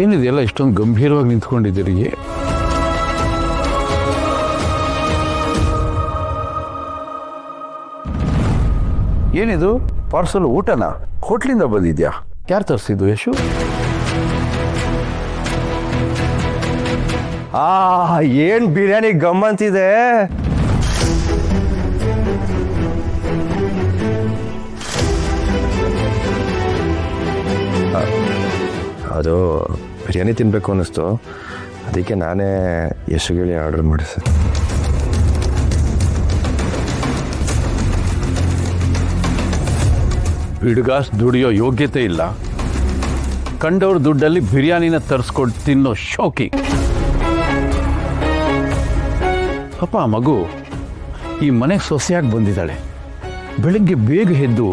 ಏನಿದೆಯಲ್ಲ ಇಷ್ಟೊಂದು ಗಂಭೀರವಾಗಿ ನಿಂತ್ಕೊಂಡಿದ್ದೀರಿ? ಏನಿದು ಪಾರ್ಸಲ್? ಊಟನಾ? ಹೋಟ್ಲಿಂದ ಬಂದಿದ್ಯಾ? ಯಾರು ತರಿಸಿದ್ದು ಯಶು? ಏನ್ ಬಿರಿಯಾನಿ ಗಮ್ಮಂತಿದೆ. ಅದು ಬಿರಿಯಾನಿ ತಿನ್ಬೇಕು ಅನ್ನಿಸ್ತು, ಅದಕ್ಕೆ ನಾನೇ ಯಶುಗೇಳಿ ಆರ್ಡರ್ ಮಾಡಿಸಿ. ಬಿಡುಗಾಸ್ ದುಡಿಯೋ ಯೋಗ್ಯತೆ ಇಲ್ಲ, ಕಂಡವ್ರ ದುಡ್ಡಲ್ಲಿ ಬಿರಿಯಾನಿನ ತರಿಸ್ಕೊಂಡು ತಿನ್ನೋ ಶೋಕಿ. ಪಾಪ ಆ ಮಗು ಈ ಮನೆಗೆ ಸೊಸೆಯಾಗಿ ಬಂದಿದ್ದಾಳೆ. ಬೆಳಗ್ಗೆ ಬೇಗ ಎದ್ದು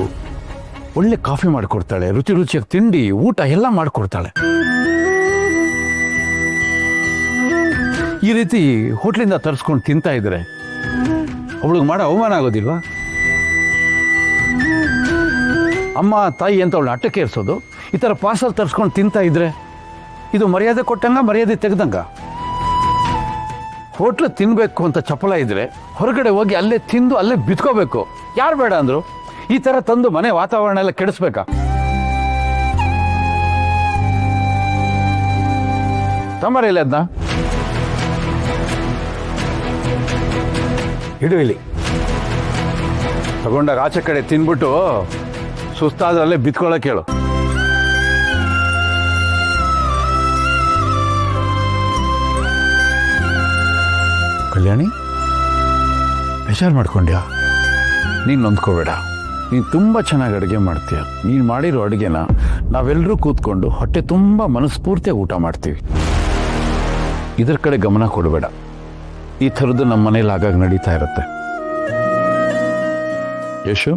ಒಳ್ಳೆ ಕಾಫಿ ಮಾಡಿಕೊಡ್ತಾಳೆ, ರುಚಿ ರುಚಿಯಾಗಿ ತಿಂಡಿ ಊಟ ಎಲ್ಲ ಮಾಡಿಕೊಡ್ತಾಳೆ. ಈ ರೀತಿ ಹೋಟ್ಲಿಂದ ತರಿಸ್ಕೊಂಡು ತಿಂತಾ ಇದ್ರೆ ಅವಳಿಗೆ ಮಾಡೋ ಅವಮಾನ ಆಗೋದಿಲ್ವಾ? ಅಮ್ಮ ತಾಯಿ ಅಂತ ಅವಳು ಅಟ್ಟಕ್ಕೆ ಏರಿಸೋದು, ಈ ಥರ ಪಾರ್ಸಲ್ ತರಿಸ್ಕೊಂಡು ತಿಂತಾ ಇದ್ರೆ ಇದು ಮರ್ಯಾದೆ ಕೊಟ್ಟಂಗ ಮರ್ಯಾದೆ ತೆಗೆದಂಗ? ಹೋಟ್ಲು ತಿನ್ನಬೇಕು ಅಂತ ಚಪಲ ಇದ್ರೆ ಹೊರಗಡೆ ಹೋಗಿ ಅಲ್ಲೇ ತಿಂದು ಅಲ್ಲೇ ಬಿತ್ಕೋಬೇಕು. ಯಾರು ಬೇಡ ಅಂದರು? ಈ ಥರ ತಂದು ಮನೆ ವಾತಾವರಣ ಎಲ್ಲ ಕೆಡಿಸ್ಬೇಕಾ? ತಂಬಾರ ಇಲ್ಲ ಅದನ್ನ ಇಡು ಇಲ್ಲಿ. ತಗೊಂಡಾಗ ಆಚೆ ಕಡೆ ತಿನ್ಬಿಟ್ಟು ಸುಸ್ತಾದ್ರಲ್ಲೇ ಬಿತ್ಕೊಳ್ಳೋಕೆ ಹೇಳು. ಕಲ್ಯಾಣಿ, ಬೇಜಾರು ಮಾಡ್ಕೊಂಡ್ಯಾ? ನೀನು ನೊಂದ್ಕೋಬೇಡ. ನೀನು ತುಂಬ ಚೆನ್ನಾಗಿ ಅಡುಗೆ ಮಾಡ್ತೀಯ. ನೀನು ಮಾಡಿರೋ ಅಡುಗೆನ ನಾವೆಲ್ಲರೂ ಕೂತ್ಕೊಂಡು ಹೊಟ್ಟೆ ತುಂಬ ಮನಸ್ಫೂರ್ತಿಯಾಗಿ ಊಟ ಮಾಡ್ತೀವಿ. ಇದರ ಕಡೆ ಗಮನ ಕೊಡಬೇಡ. ಈ ಥರದ್ದು ನಮ್ಮ ಮನೇಲಿ ಆಗಾಗ ನಡೀತಾ ಇರುತ್ತೆ. ಯಶು,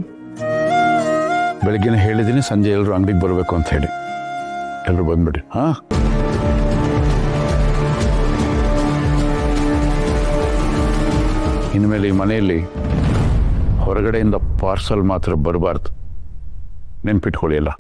ಬೆಳಗ್ಗೆನೇ ಹೇಳಿದ್ದೀನಿ ಸಂಜೆ ಎಲ್ಲರೂ ಅಂಗಡಿಗೆ ಬರಬೇಕು ಅಂತ ಹೇಳಿ. ಎಲ್ಲರೂ ಬಂದ್ಬಿಡಿ. ಹಾಂ, ಇನ್ಮೇಲೆ ಈ ಮನೆಯಲ್ಲಿ ಹೊರಗಡೆಯಿಂದ ಪಾರ್ಸಲ್ ಮಾತ್ರ ಬರಬಾರ್ದು. ನೆನ್ಪಿಟ್ಕೊಳ್ಳಿ ಎಲ್ಲ.